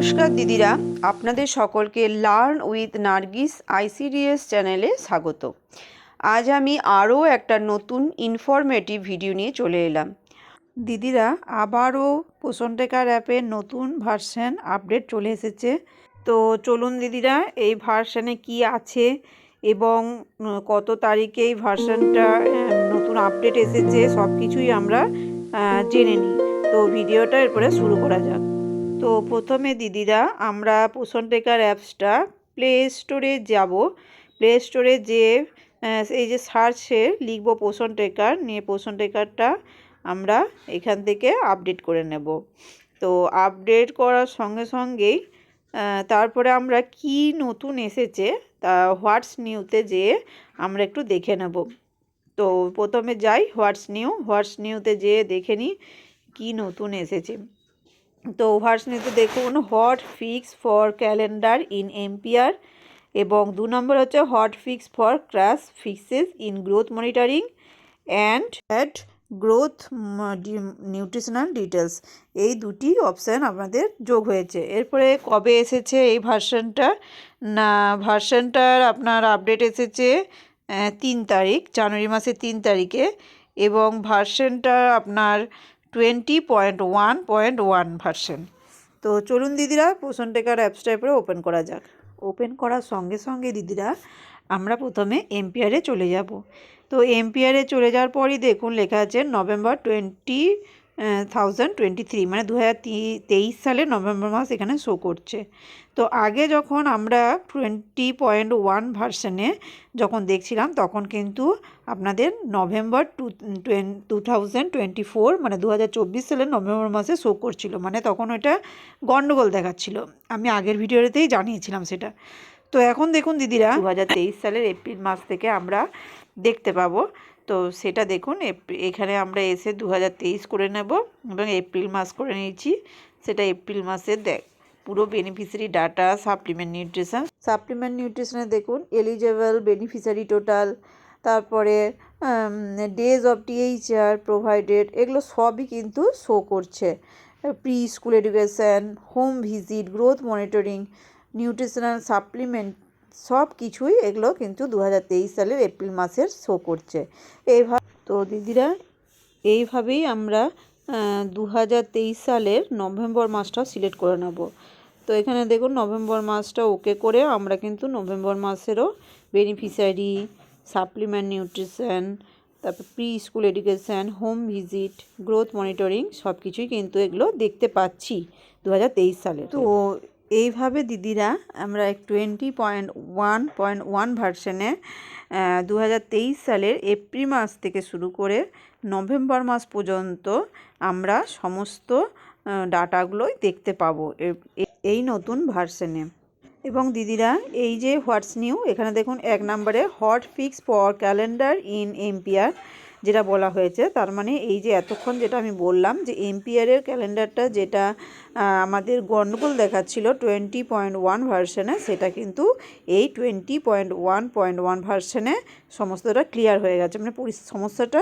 নমস্কার দিদিরা, আপনাদের সকলকে লার্ন উইথ নার্গিস আইসিডিএস চ্যানেলে স্বাগত। আজ আমি আরও একটা নতুন ইনফরমেটিভ ভিডিও নিয়ে চলে এলাম। দিদিরা, আবারও পোষণ টেকার অ্যাপের নতুন ভার্সন আপডেট চলে এসেছে। তো চলুন দিদিরা, এই ভার্সনে কি আছে এবং কত তারিখে এই ভার্সনটা নতুন আপডেট এসেছে সব কিছুই আমরা জেনে নিই। তো ভিডিওটা এরপরে শুরু করা যাক। তো প্রথমে দিদিরা আমরা পোষণ টেকার অ্যাপসটা প্লে স্টোরে যাব। প্লে স্টোরে যে এই যে সার্চে লিখব পোষণ টেকার, নিয়ে পোষণ টেকারটা আমরা এখান থেকে আপডেট করে নেব। তো আপডেট করার সঙ্গে সঙ্গেই তারপরে আমরা কি নতুন এসেছে তা হোয়াটস নিউতে যেয়ে আমরা একটু দেখে নেব। তো প্রথমে যাই হোয়াটস নিউতে যেয়ে দেখে নিই কী নতুন এসেছে। তো ভার্সনিতে দেখুন hot fix for calendar in ampere, এবং 2 নম্বর হচ্ছে hot fix for crash fixes in growth monitoring add growth nutritional details. এই দুটি অপশান আপনাদের যোগ হয়েছে। এরপরে কবে এসেছে এই ভার্সনটা? না, ভার্সনটার আপনার আপডেট এসেছে 3 তারিখ, জানুয়ারি মাসের 3 তারিখে, এবং ভার্সনটা আপনার 20.1.1 ভার্সন। তো চলুন দিদিরা পোষণ টেকার অ্যাপসটা এরপরে ওপেন করা যাক। ওপেন করার সঙ্গে সঙ্গে দিদিরা আমরা প্রথমে এম্পিয়ারে চলে যাব। তো এম্পিয়ারে চলে যাওয়ার পরই দেখুন লেখা আছে নভেম্বর 2023, মানে 2023 সালের নভেম্বর মাস এখানে শো করছে। তো আগে যখন আমরা 20.1 ভার্সনে যখন দেখছিলাম তখন কিন্তু আপনাদের নভেম্বর 2024, মানে 2024 সালের নভেম্বর মাসে শো করছিল, মানে তখন ওইটা গন্ডগোল দেখাচ্ছিল। আমি আগের ভিডিওতেই জানিয়েছিলাম সেটা। তো এখন দেখুন দিদিরা 2023 সালের এপ্রিল মাস থেকে আমরা দেখতে পাবো। তো সেটা দেখুন এখানে আমরা এসে 2023 করে নেব এবং এপ্রিল মাস করে নিয়েছি। সেটা এপ্রিল মাসের পুরো বেনিফিশিয়ারি ডাটা, সাপ্লিমেন্ট নিউট্রিশনে দেখুন এলিজেবল বেনিফিশিয়ারি টোটাল, তারপরে ডেজ অফ টিএইচআর প্রোভাইডেড, এগুলো সবই কিন্তু শো করছে। Pre school education, home visit, growth monitoring, nutritional supplement, সব কিছুই এগুলো কিন্তু 2023 সালের এপ্রিল মাসের শো করছে। তো দিদিরা এইভাবেই আমরা 2023 সালের নভেম্বর মাসটা সিলেক্ট করে নেব। তো এখানে দেখুন নভেম্বর মাসটা ওকে করে আমরা কিন্তু নভেম্বর মাসেরও বেনিফিশিয়ারি, সাপ্লিমেন্ট নিউট্রিশন, তারপর pre school education, home visit, growth monitoring সব কিছুই কিন্তু এগুলো দেখতে পাচ্ছি 2023 সালে। তো এইভাবে দিদিরা আমরা 20.1.1 ভার্সনে 2023 সালের এপ্রিল মাস থেকে শুরু করে নভেম্বর মাস পর্যন্ত আমরা সমস্ত ডাটাগুলোই দেখতে পাবো এই নতুন ভার্সনে। এবং দিদিরা এই যে হোয়াটস নিউ, এখানে দেখুন 1 নম্বরে hot fix for calendar in ampere যেটা বলা হয়েছে, তার মানে এই যে এতক্ষণ যেটা আমি বললাম যে এম্পিয়ারের ক্যালেন্ডারটা যেটা আমাদের গন্ডগোল দেখাচ্ছিল 20.1 ভার্সনে, সেটা কিন্তু এই 20.1.1 ভার্সনে সমস্তটা ক্লিয়ার হয়ে গেছে, মানে সমস্যাটা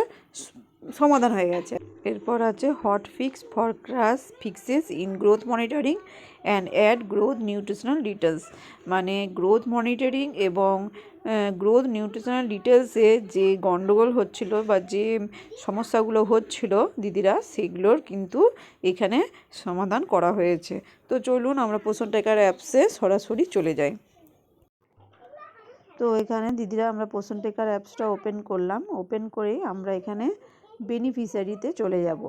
সমাধান হয়ে গেছে। এরপর আছে hot fix for crash fixes in growth monitoring add growth nutritional details, মানে গ্রোথ মনিটরিং এবং গ্রোথ নিউট্রিশনাল ডিটেলসে যে গন্ডগোল হচ্ছিল বা যে সমস্যাগুলো হচ্ছিল দিদিরা, সেগুলোর কিন্তু এখানে সমাধান করা হয়েছে। তো চলুন আমরা পোষণ টেকার অ্যাপসে সরাসরি চলে যাই। তো এখানে দিদিরা আমরা পোষণ টেকার অ্যাপসটা ওপেন করলাম। ওপেন করেই আমরা এখানে বেনিফিশিয়ারিতে চলে যাব।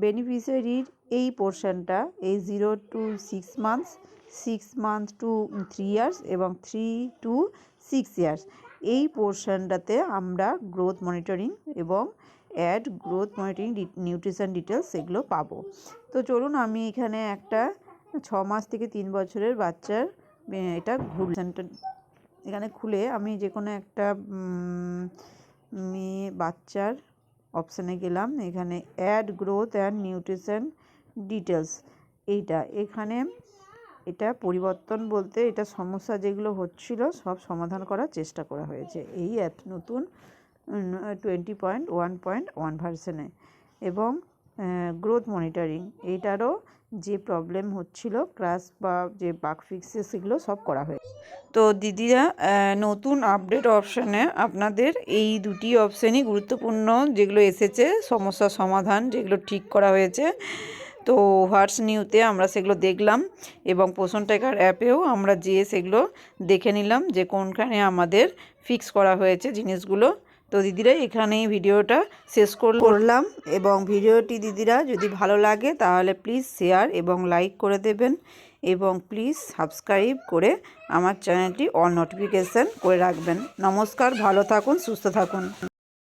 বেনিফিশিয়ারির এই পোর্শনটা এই 0 to 6 months, 6 months to 3 years এবং 3 to 6 years, এই পোর্শনটাতে আমরা গ্রোথ মনিটরিং এবং add growth monitoring nutrition details এগুলো পাবো। তো চলুন আমি এখানে একটা 6 মাস থেকে 3 বছরের বাচ্চার এটা এখানে খুলে আমি যে কোনো একটা মেয়ে বাচ্চার অপশানে গেলাম। এখানে add growth and nutrition details, এখানে এটা পরিবর্তন বলতে এটা সমস্যা যেগুলো হচ্ছিল সব সমাধান করার চেষ্টা করা হয়েছে এই নতুন 20.1.1 ভার্সনে। এবং গ্রোথ মনিটরিং, এইটারও যে প্রবলেম হচ্ছিল ক্রাশ বা যে বাগ ফিক্সে সেগুলো সব করা হয়েছে। তো দিদিরা, নতুন আপডেট অপশানে আপনাদের এই দুটি অপশানই গুরুত্বপূর্ণ যেগুলো এসেছে, সমস্যার সমাধান যেগুলো ঠিক করা হয়েছে। তো হোয়াটস নিউতে আমরা সেগুলো দেখলাম এবং পোষণ ট্র্যাকার অ্যাপেও আমরা যেয়ে সেগুলো দেখে নিলাম যে কোনখানে আমাদের ফিক্স করা হয়েছে জিনিসগুলো। তো দিদিরা, এখানেই ভিডিওটা শেষ করলাম এবং ভিডিওটি দিদিরা যদি ভালো লাগে তাহলে প্লিজ শেয়ার এবং লাইক করে দেবেন এবং প্লিজ সাবস্ক্রাইব করে আমার চ্যানেলটি অল নোটিফিকেশান করে রাখবেন। নমস্কার, ভালো থাকুন, সুস্থ থাকুন।